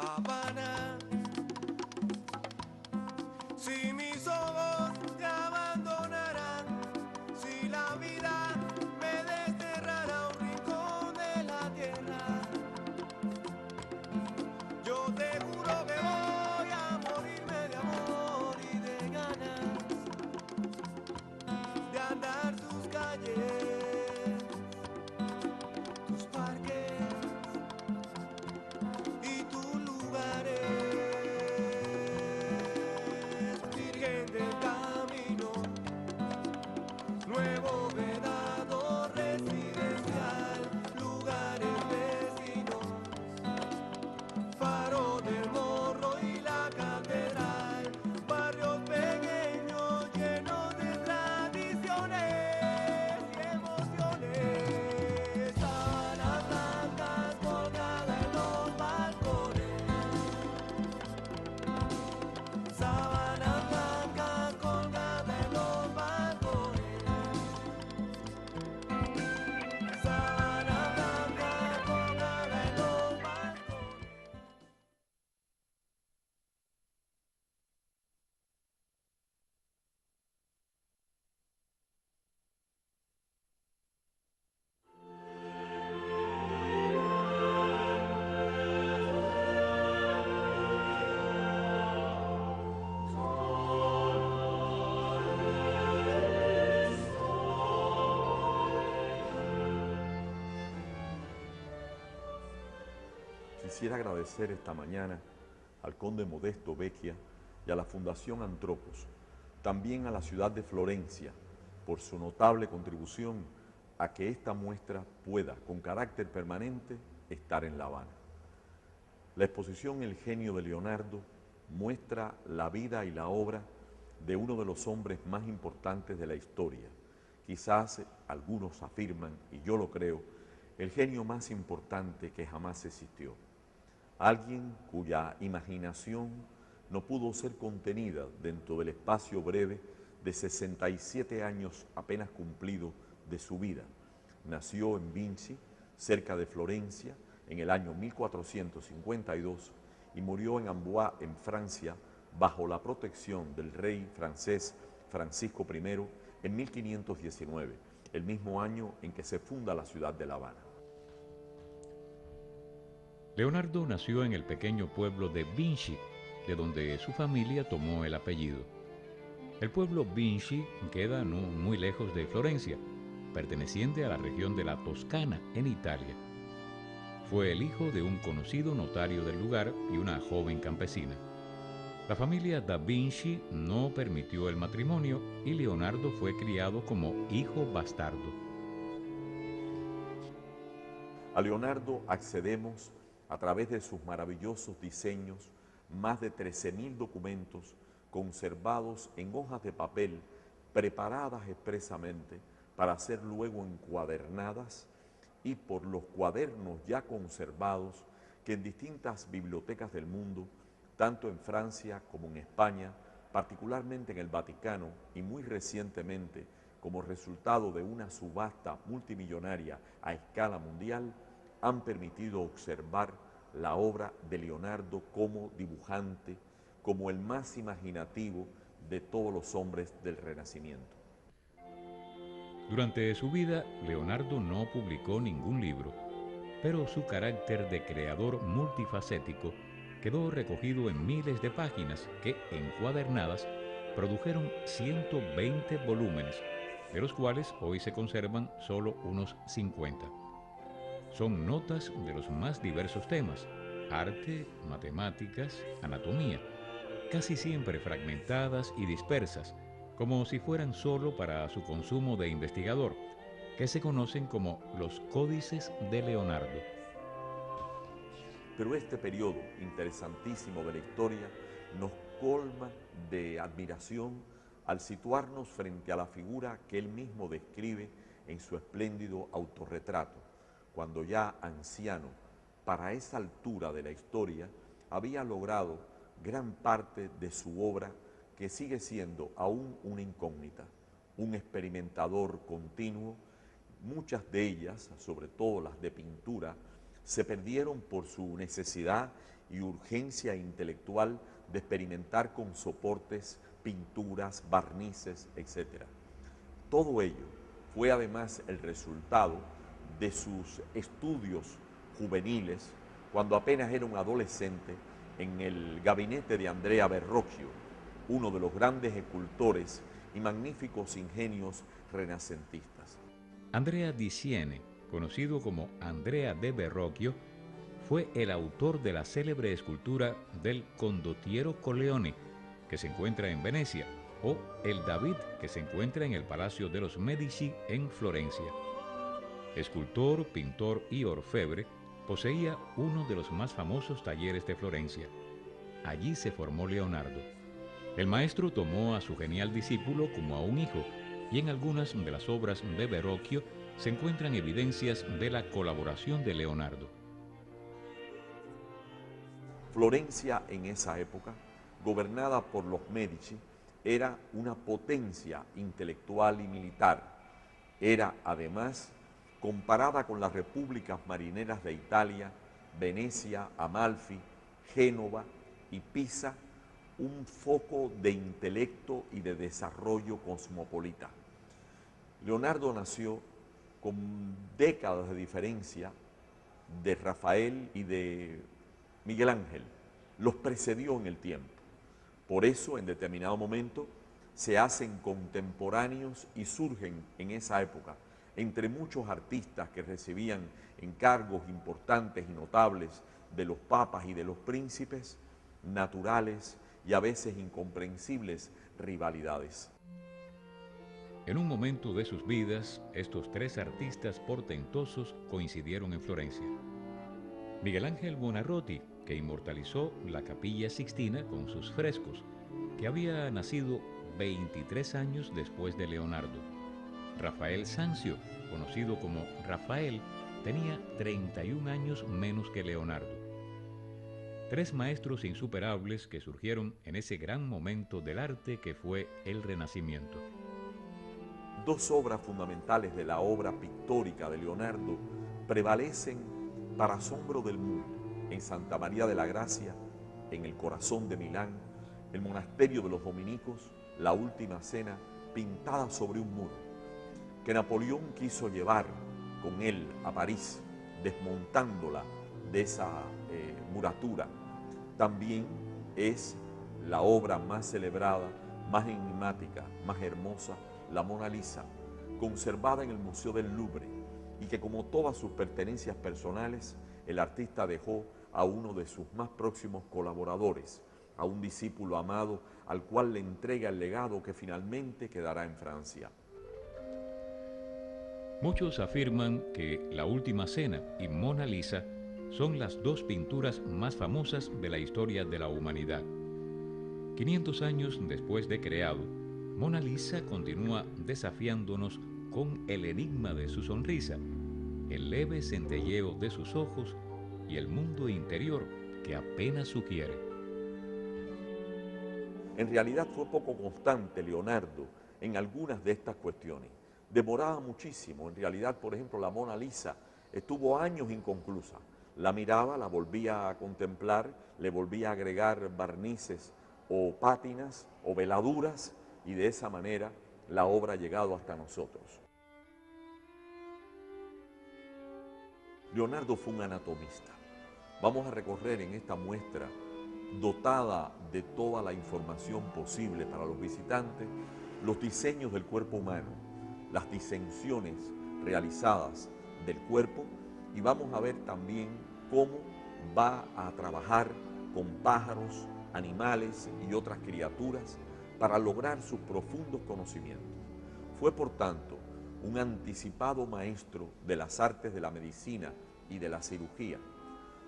Habana, si mis ojos te abandonarán, si la vida me desterrará a un rincón de la tierra, yo te juro que voy a morirme de amor y de ganas de andar tus calles, tus parques y tus lugares, virgen del camino, nuevo vedado residencial, lugares vecinos, faro del Morro y la catedral, barrios pequeños llenos de tradiciones y emociones, sábanas blancas colgadas en los balcones, sábanas blancas colgadas en los balcones, sábanas blancas colgadas en los balcones. Quisiera agradecer esta mañana al conde Modesto Vecchia y a la Fundación Antropos, también a la ciudad de Florencia, por su notable contribución a que esta muestra pueda, con carácter permanente, estar en La Habana. La exposición El genio de Leonardo muestra la vida y la obra de uno de los hombres más importantes de la historia. Quizás algunos afirman, y yo lo creo, el genio más importante que jamás existió. Alguien cuya imaginación no pudo ser contenida dentro del espacio breve de 67 años apenas cumplido de su vida. Nació en Vinci, cerca de Florencia, en el año 1452 y murió en Amboise, en Francia, bajo la protección del rey francés Francisco I en 1519, el mismo año en que se funda la ciudad de La Habana. Leonardo nació en el pequeño pueblo de Vinci, de donde su familia tomó el apellido. El pueblo Vinci queda no muy lejos de Florencia, perteneciente a la región de la Toscana, en Italia. Fue el hijo de un conocido notario del lugar y una joven campesina. La familia da Vinci no permitió el matrimonio y Leonardo fue criado como hijo bastardo. A Leonardo accedemos a través de sus maravillosos diseños, más de 13.000 documentos conservados en hojas de papel preparadas expresamente para ser luego encuadernadas, y por los cuadernos ya conservados que en distintas bibliotecas del mundo, tanto en Francia como en España, particularmente en el Vaticano y muy recientemente como resultado de una subasta multimillonaria a escala mundial, han permitido observar la obra de Leonardo como dibujante, como el más imaginativo de todos los hombres del Renacimiento. Durante su vida, Leonardo no publicó ningún libro, pero su carácter de creador multifacético quedó recogido en miles de páginas que, encuadernadas, produjeron 120 volúmenes, de los cuales hoy se conservan solo unos 50. Son notas de los más diversos temas: arte, matemáticas, anatomía, casi siempre fragmentadas y dispersas, como si fueran solo para su consumo de investigador, que se conocen como los Códices de Leonardo. Pero este periodo interesantísimo de la historia nos colma de admiración al situarnos frente a la figura que él mismo describe en su espléndido autorretrato, cuando ya anciano, para esa altura de la historia, había logrado gran parte de su obra, que sigue siendo aún una incógnita, un experimentador continuo. Muchas de ellas, sobre todo las de pintura, se perdieron por su necesidad y urgencia intelectual de experimentar con soportes, pinturas, barnices, etc. Todo ello fue además el resultado de sus estudios juveniles cuando apenas era un adolescente en el gabinete de Andrea Verrocchio, uno de los grandes escultores y magníficos ingenios renacentistas. Andrea di Siene, conocido como Andrea de Verrocchio, fue el autor de la célebre escultura del Condottiero Colleone, que se encuentra en Venecia, o el David, que se encuentra en el Palacio de los Medici en Florencia. Escultor, pintor y orfebre, poseía uno de los más famosos talleres de Florencia. Allí se formó Leonardo. El maestro tomó a su genial discípulo como a un hijo, y en algunas de las obras de Verrocchio se encuentran evidencias de la colaboración de Leonardo. Florencia en esa época, gobernada por los Medici, era una potencia intelectual y militar. Era además, comparada con las repúblicas marineras de Italia, Venecia, Amalfi, Génova y Pisa, un foco de intelecto y de desarrollo cosmopolita. Leonardo nació con décadas de diferencia de Rafael y de Miguel Ángel. Los precedió en el tiempo. Por eso, en determinado momento, se hacen contemporáneos y surgen en esa época, entre muchos artistas que recibían encargos importantes y notables de los papas y de los príncipes, naturales y a veces incomprensibles rivalidades. En un momento de sus vidas, estos tres artistas portentosos coincidieron en Florencia. Miguel Ángel Buonarroti, que inmortalizó la Capilla Sixtina con sus frescos, que había nacido 23 años después de Leonardo. Rafael Sanzio, conocido como Rafael, tenía 31 años menos que Leonardo. Tres maestros insuperables que surgieron en ese gran momento del arte que fue el Renacimiento. Dos obras fundamentales de la obra pictórica de Leonardo prevalecen para asombro del mundo. En Santa María de la Gracia, en el corazón de Milán, el monasterio de los dominicos, la Última Cena, pintada sobre un muro, que Napoleón quiso llevar con él a París, desmontándola de esa muratura. También es la obra más celebrada, más enigmática, más hermosa, la Mona Lisa, conservada en el Museo del Louvre, y que como todas sus pertenencias personales, el artista dejó a uno de sus más próximos colaboradores, a un discípulo amado al cual le entrega el legado que finalmente quedará en Francia. Muchos afirman que La Última Cena y Mona Lisa son las dos pinturas más famosas de la historia de la humanidad. 500 años después de creado, Mona Lisa continúa desafiándonos con el enigma de su sonrisa, el leve centelleo de sus ojos y el mundo interior que apenas sugiere. En realidad fue poco constante Leonardo en algunas de estas cuestiones. Demoraba muchísimo. En realidad, por ejemplo, la Mona Lisa estuvo años inconclusa. La miraba, la volvía a contemplar, le volvía a agregar barnices o pátinas o veladuras, y de esa manera la obra ha llegado hasta nosotros. Leonardo fue un anatomista. Vamos a recorrer en esta muestra, dotada de toda la información posible para los visitantes, los diseños del cuerpo humano, las disensiones realizadas del cuerpo, y vamos a ver también cómo va a trabajar con pájaros, animales y otras criaturas para lograr sus profundos conocimientos. Fue, por tanto, un anticipado maestro de las artes de la medicina y de la cirugía.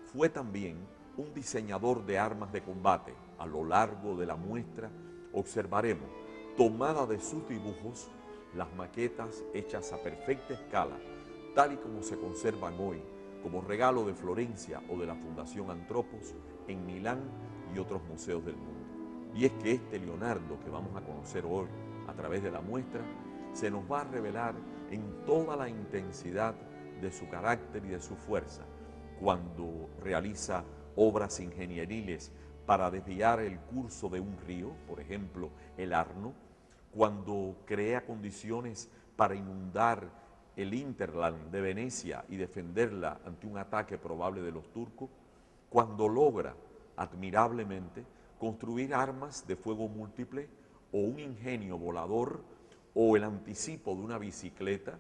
Fue también un diseñador de armas de combate. A lo largo de la muestra observaremos, tomada de sus dibujos, las maquetas hechas a perfecta escala, tal y como se conservan hoy, como regalo de Florencia o de la Fundación Antropos en Milán y otros museos del mundo. Y es que este Leonardo que vamos a conocer hoy a través de la muestra se nos va a revelar en toda la intensidad de su carácter y de su fuerza, cuando realiza obras ingenieriles para desviar el curso de un río, por ejemplo, el Arno, cuando crea condiciones para inundar el hinterland de Venecia y defenderla ante un ataque probable de los turcos, cuando logra admirablemente construir armas de fuego múltiple o un ingenio volador o el anticipo de una bicicleta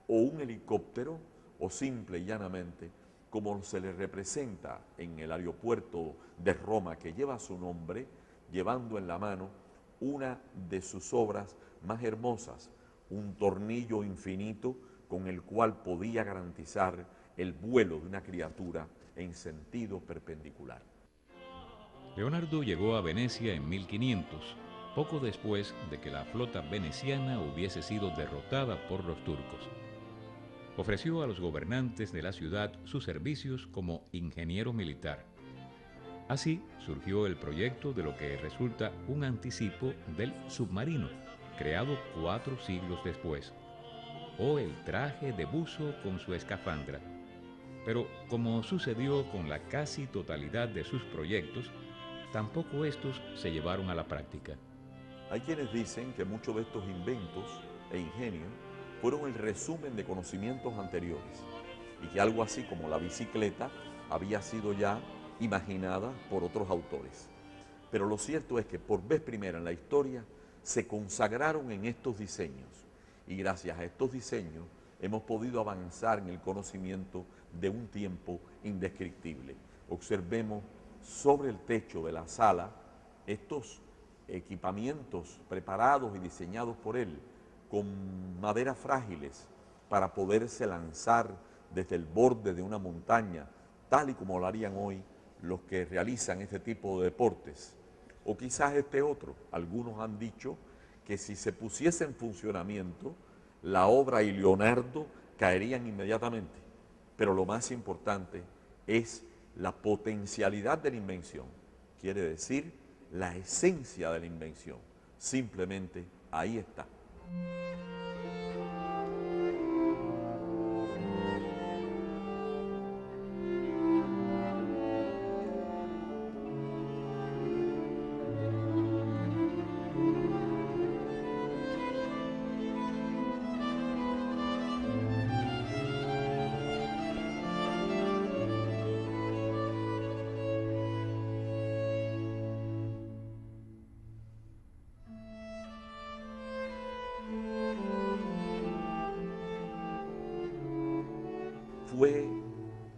o un helicóptero o simple y llanamente como se le representa en el aeropuerto de Roma que lleva su nombre, llevando en la mano una de sus obras más hermosas, un tornillo infinito con el cual podía garantizar el vuelo de una criatura en sentido perpendicular. Leonardo llegó a Venecia en 1500, poco después de que la flota veneciana hubiese sido derrotada por los turcos. Ofreció a los gobernantes de la ciudad sus servicios como ingeniero militar. Así surgió el proyecto de lo que resulta un anticipo del submarino, creado 4 siglos después, o el traje de buzo con su escafandra. Pero como sucedió con la casi totalidad de sus proyectos, tampoco estos se llevaron a la práctica. Hay quienes dicen que muchos de estos inventos e ingenios fueron el resumen de conocimientos anteriores y que algo así como la bicicleta había sido ya imaginada por otros autores. Pero lo cierto es que por vez primera en la historia se consagraron en estos diseños y gracias a estos diseños hemos podido avanzar en el conocimiento de un tiempo indescriptible. Observemos sobre el techo de la sala estos equipamientos preparados y diseñados por él con maderas frágiles para poderse lanzar desde el borde de una montaña, tal y como lo harían hoy los que realizan este tipo de deportes. O quizás este otro. Algunos han dicho que si se pusiese en funcionamiento, la obra y Leonardo caerían inmediatamente. Pero lo más importante es la potencialidad de la invención. Quiere decir, la esencia de la invención. Simplemente ahí está. Fue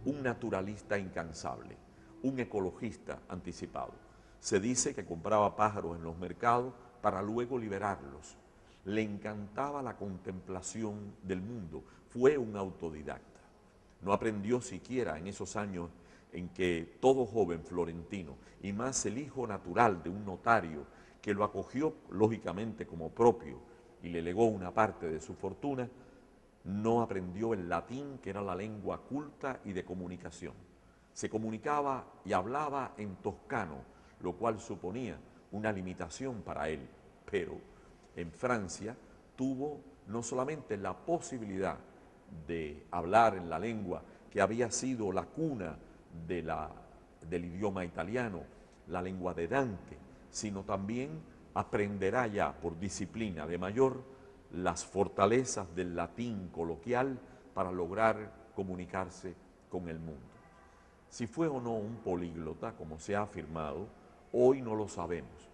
un naturalista incansable, un ecologista anticipado. Se dice que compraba pájaros en los mercados para luego liberarlos. Le encantaba la contemplación del mundo. Fue un autodidacta. No aprendió siquiera en esos años en que todo joven florentino, y más el hijo natural de un notario que lo acogió lógicamente como propio y le legó una parte de su fortuna, no aprendió el latín, que era la lengua culta y de comunicación. Se comunicaba y hablaba en toscano, lo cual suponía una limitación para él, pero en Francia tuvo no solamente la posibilidad de hablar en la lengua que había sido la cuna del idioma italiano, la lengua de Dante, sino también aprenderá ya por disciplina de mayor las fortalezas del latín coloquial para lograr comunicarse con el mundo. Si fue o no un políglota, como se ha afirmado, hoy no lo sabemos.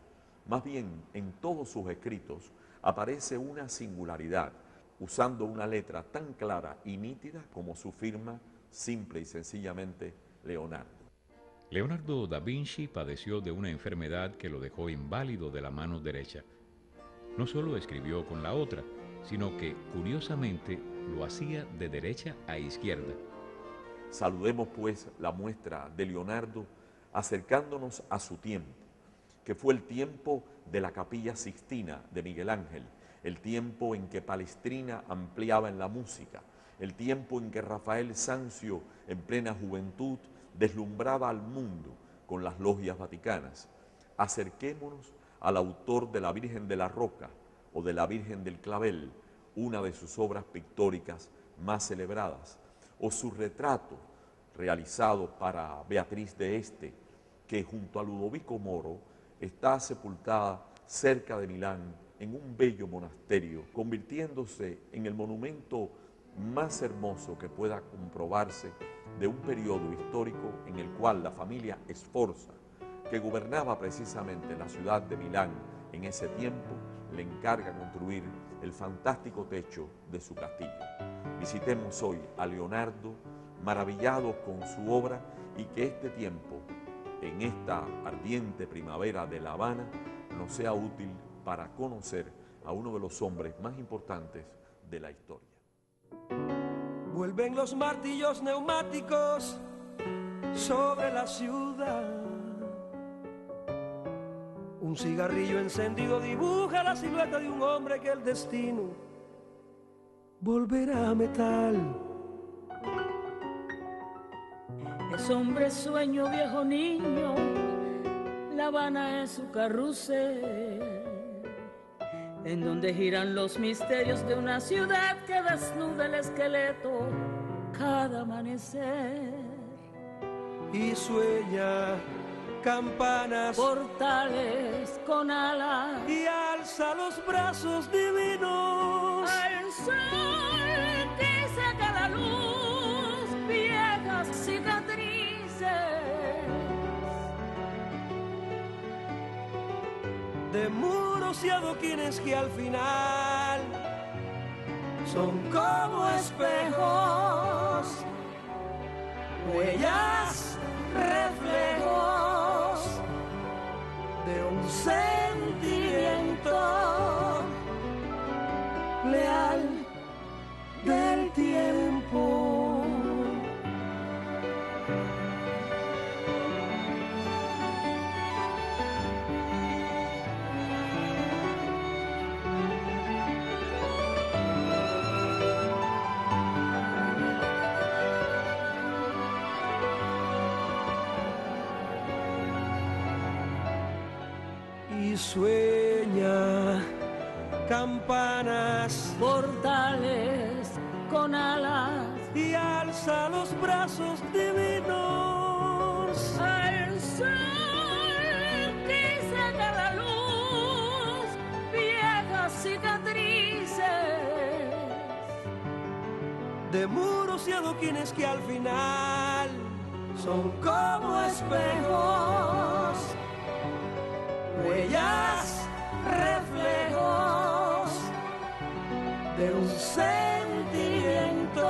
Más bien, en todos sus escritos aparece una singularidad, usando una letra tan clara y nítida como su firma, simple y sencillamente Leonardo. Leonardo da Vinci padeció de una enfermedad que lo dejó inválido de la mano derecha. No solo escribió con la otra, sino que, curiosamente, lo hacía de derecha a izquierda. Saludemos, pues, la muestra de Leonardo acercándonos a su tiempo, que fue el tiempo de la Capilla Sixtina de Miguel Ángel, el tiempo en que Palestrina ampliaba en la música, el tiempo en que Rafael Sanzio, en plena juventud, deslumbraba al mundo con las logias vaticanas. Acerquémonos al autor de la Virgen de la Roca o de la Virgen del Clavel, una de sus obras pictóricas más celebradas, o su retrato realizado para Beatriz de Este, que junto a Ludovico Moro está sepultada cerca de Milán en un bello monasterio, convirtiéndose en el monumento más hermoso que pueda comprobarse de un periodo histórico en el cual la familia Sforza, que gobernaba precisamente la ciudad de Milán en ese tiempo, le encarga construir el fantástico techo de su castillo. Visitemos hoy a Leonardo, maravillados con su obra, y que este tiempo, en esta ardiente primavera de La Habana, nos sea útil para conocer a uno de los hombres más importantes de la historia. Vuelven los martillos neumáticos sobre la ciudad. Un cigarrillo encendido dibuja la silueta de un hombre que el destino volverá a metal. Es hombre, sueño, viejo niño, La Habana es su carrusel, en donde giran los misterios de una ciudad que desnuda el esqueleto cada amanecer. Y sueña campanas, portales con alas, y alza los brazos divinos al sol que saca la luz, viejas cicatrices de muros y adoquines que al final son como espejos, huellas, reflejos de un sentimiento leal del tiempo. Y sueña campanas, portales con alas, y alza los brazos divinos al sol que saca la luz, viejas cicatrices de muros y adoquines que al final son como espejos, huellas, reflejos de un sentimiento